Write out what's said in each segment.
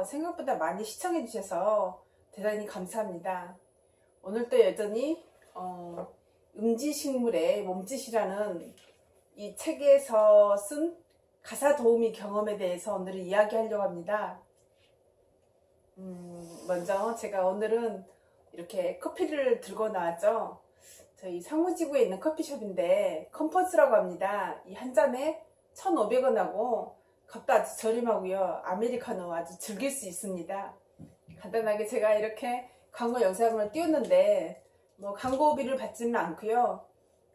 생각보다 많이 시청해 주셔서 대단히 감사합니다. 오늘도 여전히 음지식물의 몸짓이라는 이 책에서 쓴 가사 도우미 경험에 대해서 오늘은 이야기하려고 합니다. 먼저 제가 오늘은 이렇게 커피를 들고 나왔죠. 저희 상무지구에 있는 커피숍인데 컴퍼스라고 합니다. 이 한 잔에 1,500원하고 값도 아주 저렴하고요. 아메리카노 아주 즐길 수 있습니다. 간단하게 제가 이렇게 광고 영상을 띄웠는데 뭐 광고비를 받지는 않고요.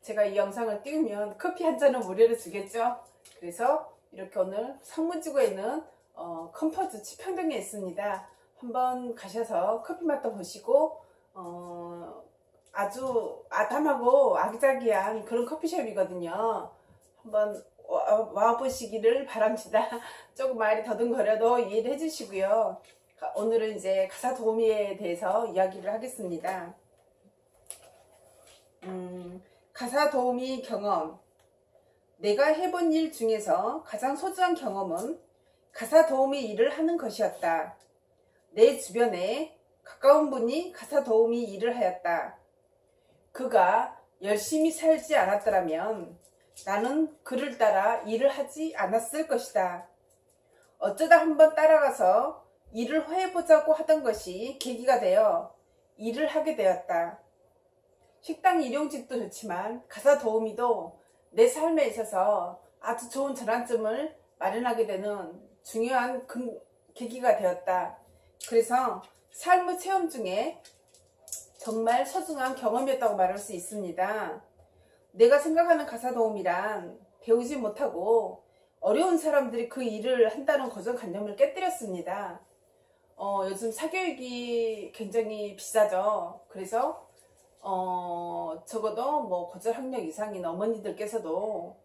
제가 이 영상을 띄우면 커피 한 잔은 무료로 주겠죠. 그래서 이렇게 오늘 상무지구에 있는 컴퍼스 치평동에 있습니다. 한번 가셔서 커피 맛도 보시고 아주 아담하고 아기자기한 그런 커피숍이거든요. 한번 와보시기를 바랍니다. 조금 말이 더듬거려도 이해를 해주시고요. 오늘은 이제 가사 도우미에 대해서 이야기를 하겠습니다. 가사 도우미 경험. 내가 해본 일 중에서 가장 소중한 경험은 가사 도우미 일을 하는 것이었다. 내 주변에 가까운 분이 가사 도우미 일을 하였다. 그가 열심히 살지 않았더라면 나는 그를 따라 일을 하지 않았을 것이다. 어쩌다 한번 따라가서 일을 해보자고 하던 것이 계기가 되어 일을 하게 되었다. 식당 일용직도 좋지만 가사 도우미도 내 삶에 있어서 아주 좋은 전환점을 마련하게 되는 중요한 계기가 되었다. 그래서 삶의 체험 중에 정말 소중한 경험이었다고 말할 수 있습니다. 내가 생각하는 가사 도우미란 배우지 못하고 어려운 사람들이 그 일을 한다는 고정관념을 깨뜨렸습니다. 요즘 사교육이 굉장히 비싸죠. 그래서 적어도 뭐 고졸학력 이상인 어머니들께서도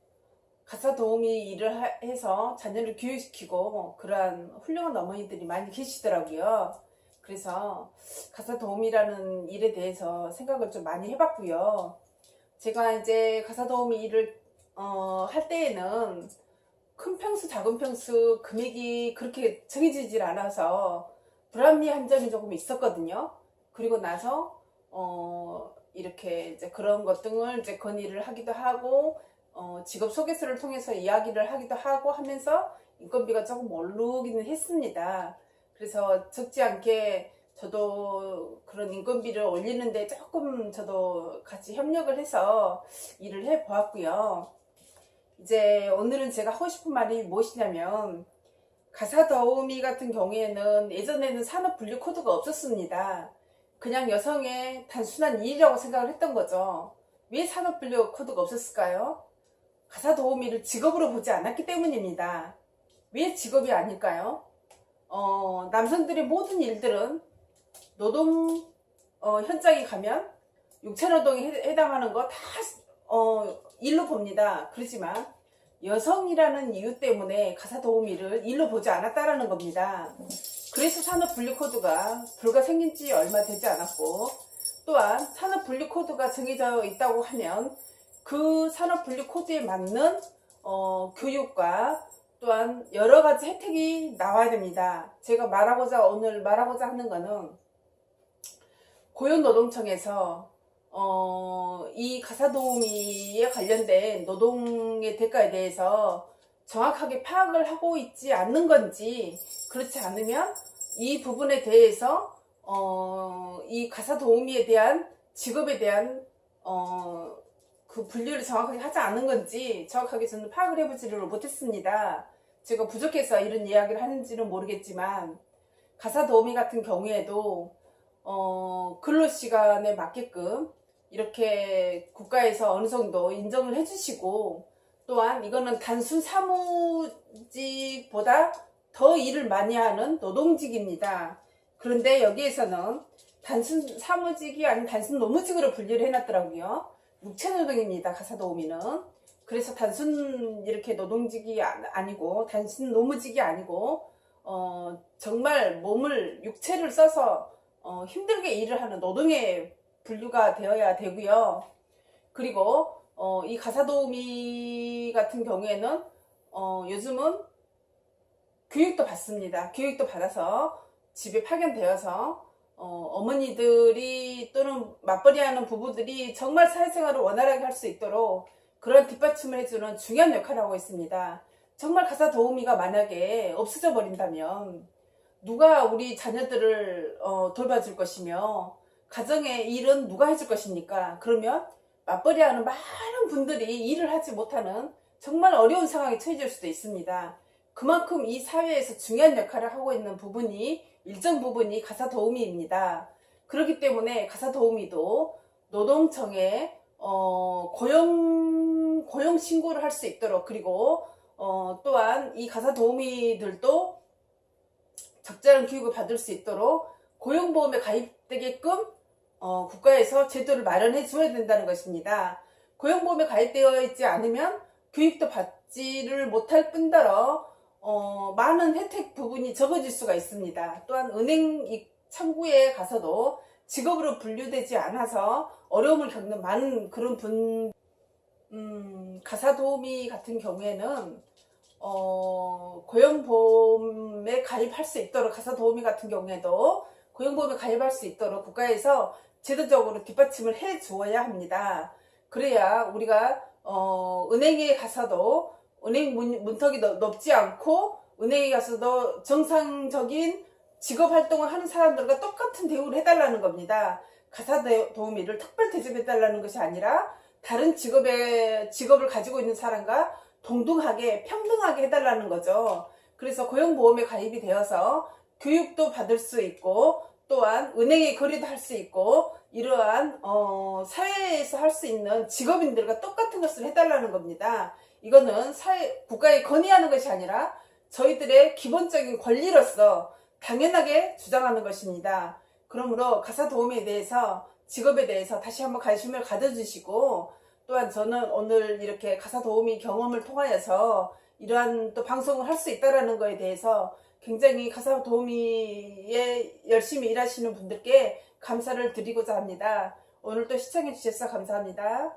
가사 도우미 일을 해서 자녀를 교육시키고 그러한 훌륭한 어머니들이 많이 계시더라고요. 그래서 가사 도우미라는 일에 대해서 생각을 좀 많이 해봤고요. 제가 이제 가사 도우미 일을 할 때에는 큰 평수 작은 평수 금액이 그렇게 정해지질 않아서 불합리한 점이 조금 있었거든요. 그리고 나서 이렇게 이제 그런 것 등을 이제 건의를 하기도 하고 직업 소개서를 통해서 이야기를 하기도 하고 하면서 인건비가 조금 오르기는 했습니다. 그래서 적지 않게 저도 그런 인건비를 올리는데 조금 저도 같이 협력을 해서 일을 해 보았고요. 이제 오늘은 제가 하고 싶은 말이 무엇이냐면 가사 도우미 같은 경우에는 예전에는 산업 분류 코드가 없었습니다. 그냥 여성의 단순한 일이라고 생각을 했던 거죠. 왜 산업 분류 코드가 없었을까요? 가사 도우미를 직업으로 보지 않았기 때문입니다. 왜 직업이 아닐까요? 남성들의 모든 일들은 노동 현장에 가면 육체노동에 해당하는 거 다 일로 봅니다. 그렇지만 여성이라는 이유 때문에 가사 도우미를 일로 보지 않았다라는 겁니다. 그래서 산업 분류 코드가 불과 생긴 지 얼마 되지 않았고, 또한 산업 분류 코드가 정해져 있다고 하면 그 산업 분류 코드에 맞는 교육과 또한 여러 가지 혜택이 나와야 됩니다. 제가 오늘 말하고자 하는 거는 고용노동청에서 이 가사 도우미에 관련된 노동의 대가에 대해서 정확하게 파악을 하고 있지 않는 건지, 그렇지 않으면 이 부분에 대해서 이 가사 도우미에 대한 직업에 대한 그 분류를 정확하게 하지 않은 건지 정확하게 저는 파악을 해보지를 못했습니다. 제가 부족해서 이런 이야기를 하는지는 모르겠지만 가사 도우미 같은 경우에도 근로시간에 맞게끔 이렇게 국가에서 어느 정도 인정을 해주시고, 또한 이거는 단순 사무직보다 더 일을 많이 하는 노동직입니다. 그런데 여기에서는 단순 사무직이 아닌 단순 노무직으로 분류를 해놨더라고요. 육체노동입니다, 가사 도우미는. 그래서 단순 이렇게 노동직이 아니고 단순 노무직이 아니고 정말 몸을 육체를 써서 힘들게 일을 하는 노동에 분류가 되어야 되고요. 그리고 이 가사 도우미 같은 경우에는 요즘은 교육도 받습니다. 교육도 받아서 집에 파견되어서 어머니들이 또는 맞벌이하는 부부들이 정말 사회생활을 원활하게 할 수 있도록 그런 뒷받침을 해주는 중요한 역할을 하고 있습니다. 정말 가사 도우미가 만약에 없어져 버린다면 누가 우리 자녀들을 돌봐줄 것이며 가정의 일은 누가 해줄 것입니까? 그러면 맞벌이하는 많은 분들이 일을 하지 못하는 정말 어려운 상황에 처해질 수도 있습니다. 그만큼 이 사회에서 중요한 역할을 하고 있는 부분이 일정 부분이 가사 도우미입니다. 그렇기 때문에 가사 도우미도 노동청에 고용 신고를 할 수 있도록, 그리고 또한 이 가사 도우미들도 적절한 교육을 받을 수 있도록 고용보험에 가입되게끔 국가에서 제도를 마련해 줘야 된다는 것입니다. 고용보험에 가입되어 있지 않으면 교육도 받지를 못할 뿐더러 많은 혜택 부분이 적어질 수가 있습니다. 또한 은행 창구에 가서도 직업으로 분류되지 않아서 어려움을 겪는 많은 그런 가사도우미 같은 경우에는 고용보험에 가입할 수 있도록, 가사도우미 같은 경우에도 고용보험에 가입할 수 있도록 국가에서 제도적으로 뒷받침을 해 주어야 합니다. 그래야 우리가 은행에 가서도 은행 문턱이 높지 않고 은행에 가서도 정상적인 직업 활동을 하는 사람들과 똑같은 대우를 해달라는 겁니다. 가사 도우미를 특별 대접해달라는 것이 아니라 다른 직업을 가지고 있는 사람과 동등하게 평등하게 해달라는 거죠. 그래서 고용보험에 가입이 되어서 교육도 받을 수 있고 또한 은행에 거래도 할 수 있고 이러한 사회에서 할 수 있는 직업인들과 똑같은 것을 해달라는 겁니다. 이거는 국가에 건의하는 것이 아니라 저희들의 기본적인 권리로서 당연하게 주장하는 것입니다. 그러므로 가사 도우미에 대해서, 직업에 대해서 다시 한번 관심을 가져주시고, 또한 저는 오늘 이렇게 가사 도우미 경험을 통하여서 이러한 또 방송을 할 수 있다는 것에 대해서 굉장히 가사 도우미에 열심히 일하시는 분들께 감사를 드리고자 합니다. 오늘 또 시청해 주셔서 감사합니다.